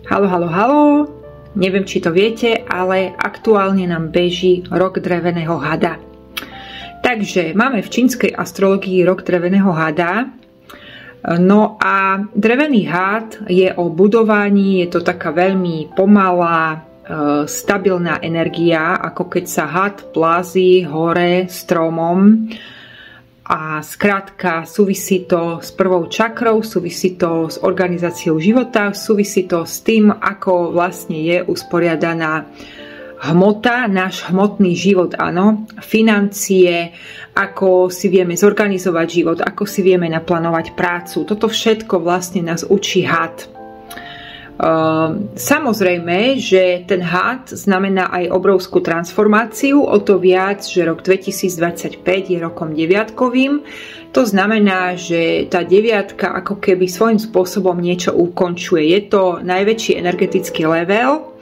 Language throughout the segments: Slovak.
Halo, halo, halo. Neviem, či to viete, ale aktuálne nám beží rok dreveného hada. Takže máme v čínskej astrológii rok dreveného hada. No a drevený had je o budovaní, je to taká veľmi pomalá, stabilná energia, ako keď sa had plází hore stromom. A skrátka súvisí to s prvou čakrou, súvisí to s organizáciou života, súvisí to s tým, ako vlastne je usporiadaná hmota, náš hmotný život, áno, financie, ako si vieme zorganizovať život, ako si vieme naplánovať prácu. Toto všetko vlastne nás učí had. Samozrejme, že ten had znamená aj obrovskú transformáciu, o to viac, že rok 2025 je rokom deviatkovým. To znamená, že tá deviatka ako keby svojím spôsobom niečo ukončuje. Je to najväčší energetický level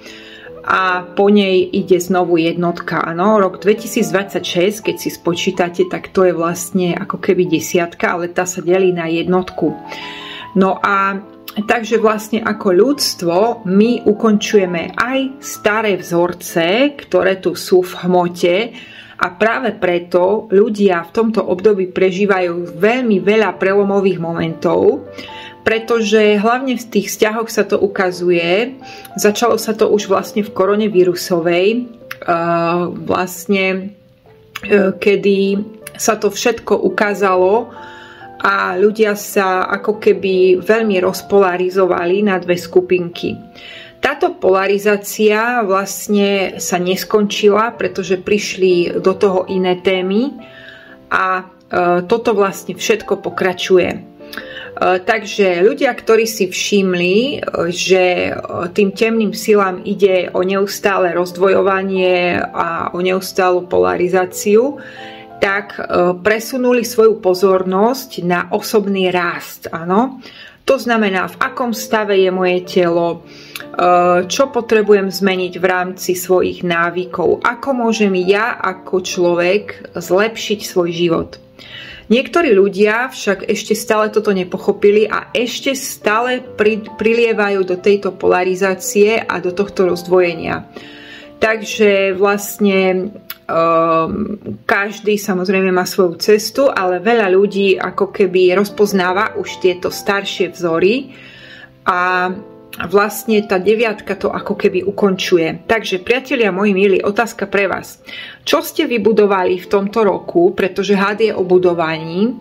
a po nej ide znovu jednotka. Ano, rok 2026, keď si spočítate, tak to je vlastne ako keby desiatka, ale tá sa delí na jednotku. No a takže vlastne ako ľudstvo my ukončujeme aj staré vzorce, ktoré tu sú v hmote, a práve preto ľudia v tomto období prežívajú veľmi veľa prelomových momentov, pretože hlavne v tých vzťahoch sa to ukazuje. Začalo sa to už vlastne v korone vírusovej, vlastne kedy sa to všetko ukázalo a ľudia sa ako keby veľmi rozpolarizovali na dve skupinky. Táto polarizácia vlastne sa neskončila, pretože prišli do toho iné témy a toto vlastne všetko pokračuje. Takže ľudia, ktorí si všimli, že tým temným silám ide o neustále rozdvojovanie a o neustálu polarizáciu, tak presunuli svoju pozornosť na osobný rast. Áno? To znamená, v akom stave je moje telo, čo potrebujem zmeniť v rámci svojich návykov, ako môžem ja ako človek zlepšiť svoj život. Niektorí ľudia však ešte stále toto nepochopili a ešte stále prilievajú do tejto polarizácie a do tohto rozdvojenia. Takže vlastne každý samozrejme má svoju cestu, ale veľa ľudí ako keby rozpoznáva už tieto staršie vzory a vlastne tá deviatka to ako keby ukončuje. Takže priatelia moji milí, otázka pre vás. Čo ste vybudovali v tomto roku, pretože had je o budovaní,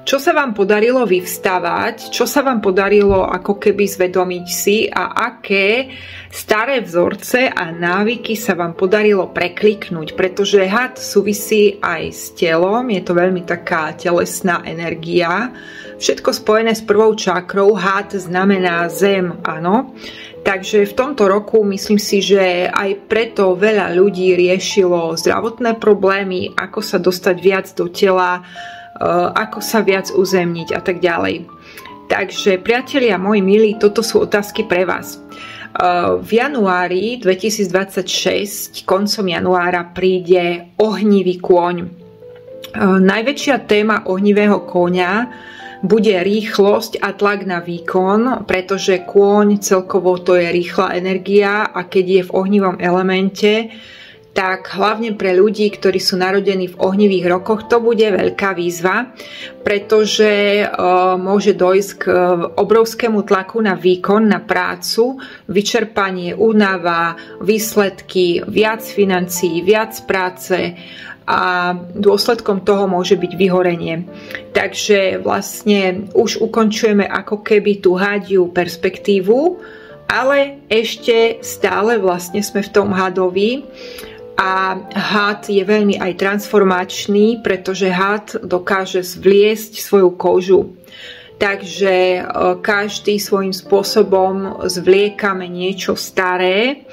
čo sa vám podarilo vyvstávať, čo sa vám podarilo ako keby zvedomiť si a aké staré vzorce a návyky sa vám podarilo prekliknúť, pretože had súvisí aj s telom, je to veľmi taká telesná energia, všetko spojené s prvou čakrou, had znamená zem, áno. Takže v tomto roku myslím si, že aj preto veľa ľudí riešilo zdravotné problémy, ako sa dostať viac do tela, ako sa viac uzemniť a tak ďalej. Takže priatelia moji milí, toto sú otázky pre vás. V januári 2026, koncom januára, príde ohnivý kôň. Najväčšia téma ohnivého kôňa bude rýchlosť a tlak na výkon, pretože kôň celkovo to je rýchla energia a keď je v ohnivom elemente, tak hlavne pre ľudí, ktorí sú narodení v ohnivých rokoch, to bude veľká výzva, pretože môže dojsť k obrovskému tlaku na výkon, na prácu, vyčerpanie, únava, výsledky, viac financií, viac práce a dôsledkom toho môže byť vyhorenie. Takže vlastne už ukončujeme ako keby tú hadiu perspektívu, ale ešte stále vlastne sme v tom hadovi. A had je veľmi aj transformačný, pretože had dokáže zvliesť svoju kožu. Takže každý svojím spôsobom zvliekame niečo staré,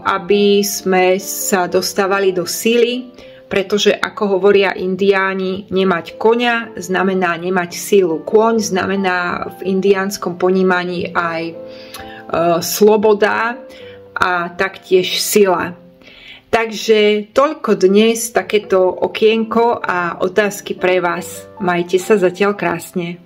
aby sme sa dostávali do sily, pretože ako hovoria indiáni, nemať koňa znamená nemať sílu. Kôň znamená v indiánskom ponímaní aj sloboda a taktiež sila. Takže toľko dnes, takéto okienko a otázky pre vás. Majte sa zatiaľ krásne.